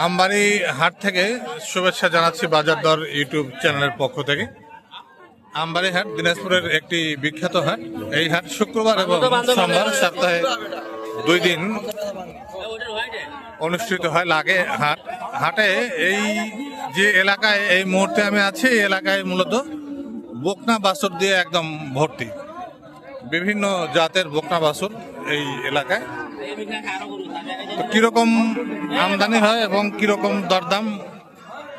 আমবাড়ি হাট থেকে শুভেচ্ছা জানাচ্ছি বাজার দর ইউটিউব চ্যানেলের পক্ষ থেকে। আমবাড়ি হাট দিনাজপুরের একটি বিখ্যাত হাট। এই হাট শুক্রবার এবং সোমবার সপ্তাহে 2 দিন অনুষ্ঠিত হয়। লাগে হাটে এই যে এলাকায় এই মুহূর্তে আমি আছি, এই এলাকায় মূলত বকনা বাছুর দিয়ে একদম ভর্তি। বিভিন্ন জাতের বকনা বাছুর এই এলাকায়। তো কিরকম আমদানি হয় এবং কিরকম দরদাম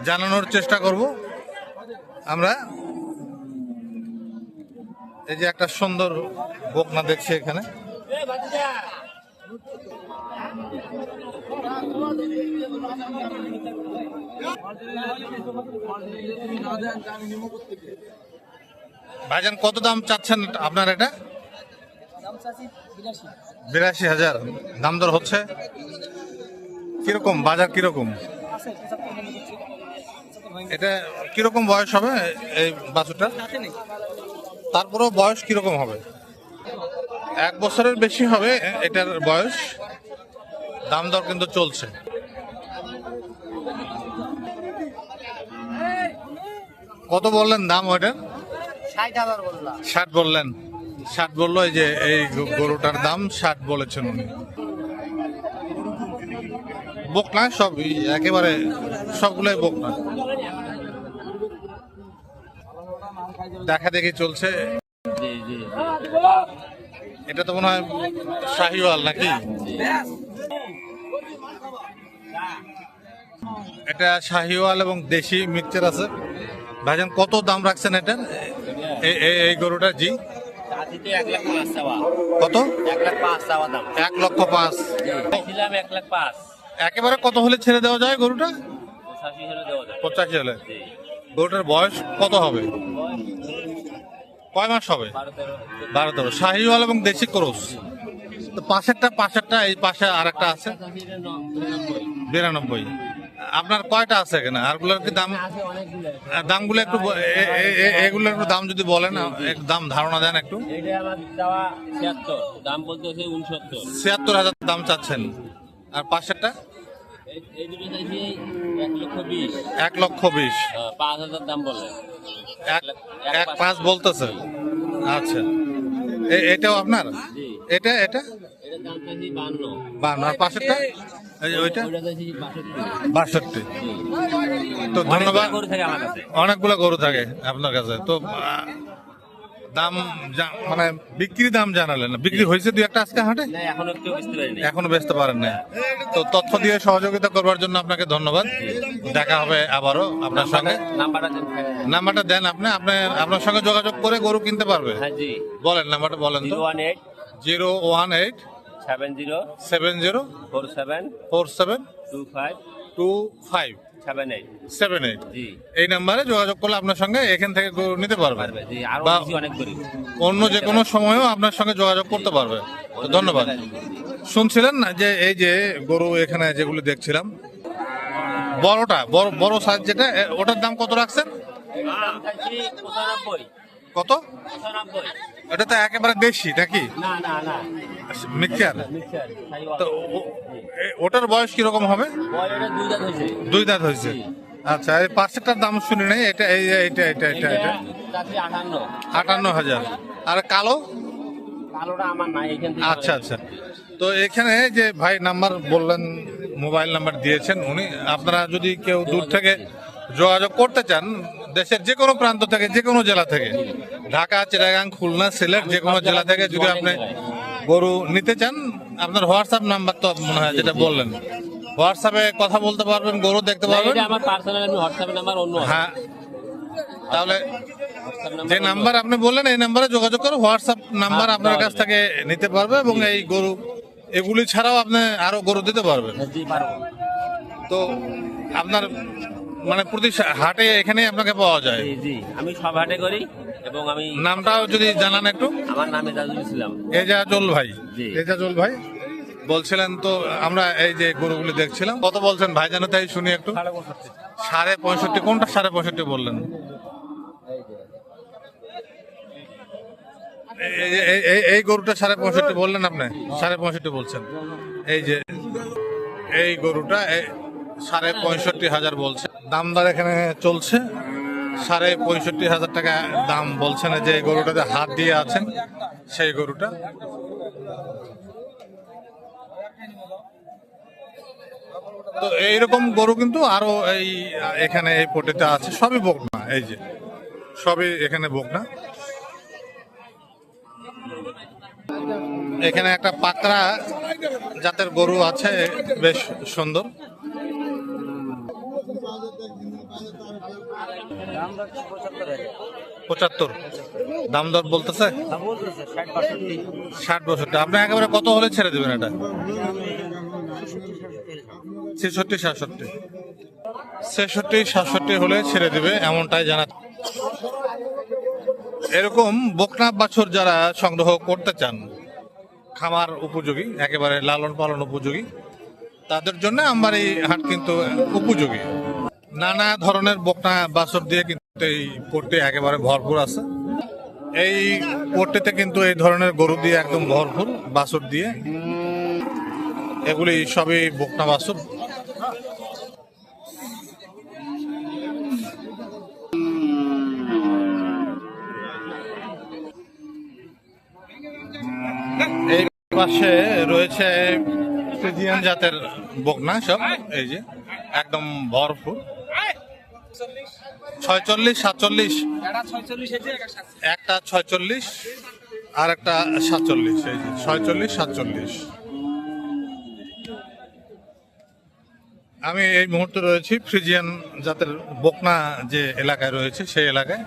জানানোর চেষ্টা করব আমরা। এই যে একটা সুন্দর বকনা দেখছি এখানে। ভাইজান কত দাম চাচ্ছেন আপনার? এটা 82,000 দাম দর হচ্ছে। কিরকম বাজার কিরকম? এটা কিরকম বয়স হবে এই বাছুরটা? তারপরেও বয়স কিরকম হবে? 1 বছরের বেশি হবে এটার বয়স। দাম দর কিন্তু চলছে। কত বললেন দাম ওইটার? 60 বললেন। 60 বললো। এই যে এই গরুটার দাম 60 বলেছেন উনি। বকনা সব একেবারে সবগুলোই বকনা। দেখা দেখি চলছে। এটা তো মনে হয় শাহিওয়াল নাকি? এটা শাহিওয়াল এবং দেশি মিক্সচার আছে। ভাইজান কত দাম রাখছেন এটার? এই গরুটার জি কত? 1,05,000। একেবারে কত হলে ছেড়ে দেওয়া যায় গরুটা? 85 হলে। গরুটার বয়স কত হবে? কয় মাস হবে? 12-13। শাহিওয়াল এবং দেশি ক্রস। তো পাশেরটা এই পাশে আর একটা আছে 92। আপনার কয়টা আছে এখানে? আরগুলোর কি দামগুলো একটু এগুলোর একটু দাম যদি বলেন, দাম ধারণা দেন একটু। 76,000 দাম চাচ্ছেন। আর পাশেরটা 1,20,000। 5,000 দাম বলে 1,5 বলতেছে। আচ্ছা, এটাও আপনার? এটা 52। আর পাশেরটা ওইটা 62। তো ধন্যবাদ। অনেকগুলো গরু থাকে আপনার কাছে। তো দাম মানে বিক্রি দাম জানালেন না? বিক্রি হয়েছে 2-1টা আজকে হাটে? এখনো বেচতে পারেন না। তো তথ্য দিয়ে সহযোগিতা করবার জন্য আপনাকে ধন্যবাদ। দেখা হবে আবারও আপনার সঙ্গে। নাম্বারটা দেন আপনি। আপনার সঙ্গে যোগাযোগ করে গরু কিনতে পারবে। বলেন নাম্বারটা বলেন তো। 018 70 47 25 78। এই নাম্বারে যোগাযোগ করলে আপনার সঙ্গে এখান থেকে গরু নিতে পারবে, বা অন্য যে কোনো সময়ও আপনার সঙ্গে যোগাযোগ করতে পারবে। ধন্যবাদ। শুনছিলেন না যে এই যে গরু এখানে যেগুলো দেখছিলাম, বড়টা বড় সাইজ যেটা, ওটার দাম কত রাখছেন? কত? এটা তো একেবারে দেশি নাকি? মিক্সচার। তো ওটার বয়স কিরকম হবে? 2 দাঁত হয়েছে। আচ্ছা, এই পাশেরটার দাম শুনি নাই। এটা 58,000। আর কালো? আচ্ছা। তো এখানে যে ভাই নাম্বার বললেন, মোবাইল নাম্বার দিয়েছেন উনি, আপনারা যদি কেউ দূর থেকে যোগাযোগ করতে চান, দেশের যে কোনো প্রান্ত থেকে, যে কোনো জেলা থেকে, ঢাকা, চিটাগাং, খুলনা, সিলেট, যে কোনো জেলা থেকে যদি আপনি গরু নিতে চান, আপনার হোয়াটসঅ্যাপ নাম্বার তো মনে হয় যেটা বললেন, হোয়াটসঅ্যাপে কথা বলতে পারবেন, গরু দেখতে পারবেন। হ্যাঁ, তাহলে যে নাম্বার আপনি বললেন এই নাম্বারে যোগাযোগ করে হোয়াটসঅ্যাপ নাম্বার আপনার কাছ থেকে নিতে পারবে, এবং এই গরু এগুলি ছাড়াও আপনি আরো গরু দিতে পারবেন। তো আপনার মানে প্রতি হাটে এখানে আপনাকে পাওয়া যায়? আমি সব হাটে করি। এবং আমি নামটাও যদি জানান একটু। আমার নাম এজাজুল ইসলাম। এজাজুল ভাই বলছিলেন। তো আমরা এই যে গরুগুলি দেখছিলাম, কত বলছেন ভাই জানো? তাই শুনি একটু। 65.5। কোনটা 65.5 বললেন? এই গরুটা 65.5 বললেন আপনি? 65.5 বলছেন। এই যে এই গরুটা 65,500 বলছে। দামদার এখানে চলছে 65,500 টাকা দাম বলছেন। যে গরুটাতে হাত দিয়ে আছেন সেই গরুটা। তো এইরকম গরু কিন্তু আরো এখানে এই পটিতে আছে, সবই বকনা। এই যে সবই এখানে বকনা। এখানে একটা পাকড়া জাতের গরু আছে, বেশ সুন্দর। পঁচাত্তর দাম দর বলতেছে, 60-62। আপনি একেবারে কত হলে ছেড়ে দেবেন এটা? 66-67। 66-67 হলে ছেড়ে দেবে এমনটাই জানা। এরকম বকনা বাছুর যারা সংগ্রহ করতে চান, খামার উপযোগী, একেবারে লালন পালন উপযোগী, তাদের জন্য আমার এই হাট কিন্তু উপযোগী। নানা ধরনের বকনা বাছুর দিয়ে কিন্তু এই পট্টি একেবারে ভরপুর আছে। এই পট্টিতে কিন্তু এই ধরনের গরু দিয়ে একদম ভরপুর, বাছুর দিয়ে। এগুলি সবই বকনা বাছুর। এই পাশে রয়েছে ফ্রিজিয়ান জাতের বকনা সব, এই যে একদম ভরপুর। 46-47, একটা 46 আর একটা 47। এই যে 46-47। আমি এই মুহূর্তে রয়েছি ফ্রিজিয়ান জাতের বকনা যে এলাকায় রয়েছে সেই এলাকায়।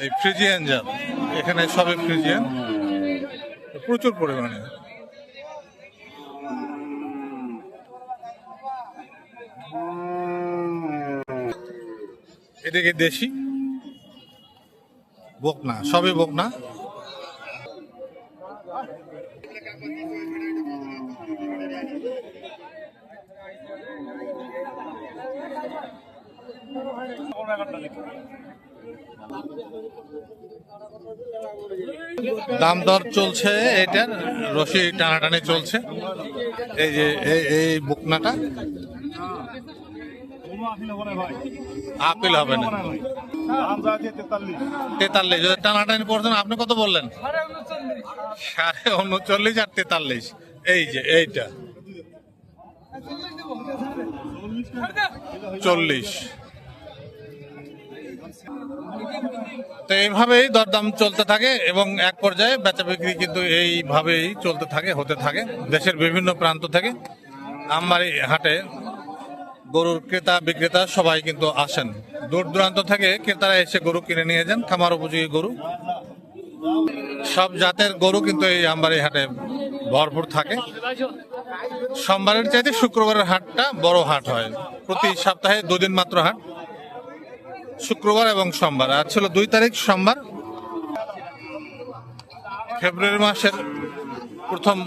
এই ফ্রিজিয়ান জাত, এখানে সবই ফ্রিজিয়ান প্রচুর পরিমাণে। এদিকে দেশি বকনা, সবই বকনা। দাম দর চলছে, এটার রশি টানাটানি চলছে। এই যে এই বকনাটা আপিল হবে না, 43। যদি টানাটানি পড়ছেন, আপনি কত বললেন? 39.5 আর 43। এই যে এইটা 40। তো এইভাবেই দরদাম চলতে থাকে এবং এক পর্যায়ে বেচা বিক্রি কিন্তু এইভাবেই চলতে থাকে, হতে থাকে। দেশের বিভিন্ন প্রান্ত থেকে আমবাড়ি হাটে গরুর ক্রেতা বিক্রেতা সবাই কিন্তু আসেন। দূর দূরান্ত থেকে ক্রেতারা এসে গরু কিনে নিয়ে যান, খামার উপযোগী গরু। সব জাতের গরু কিন্তু এই আমবাড়ি হাটে ভরপুর থাকে। সোমবারের চাইতে শুক্রবারের হাটটা বড় হাট হয়। প্রতি সপ্তাহে 2 দিন মাত্র হাট, শুক্রবার এবং সোমবার। আজ ছিল 2 তারিখ সোমবার, ফেব্রুয়ারি মাসের প্রথম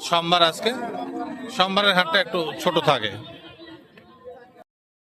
সোমবার। আজকে সোমবারের হাটটা একটু ছোট থাকে।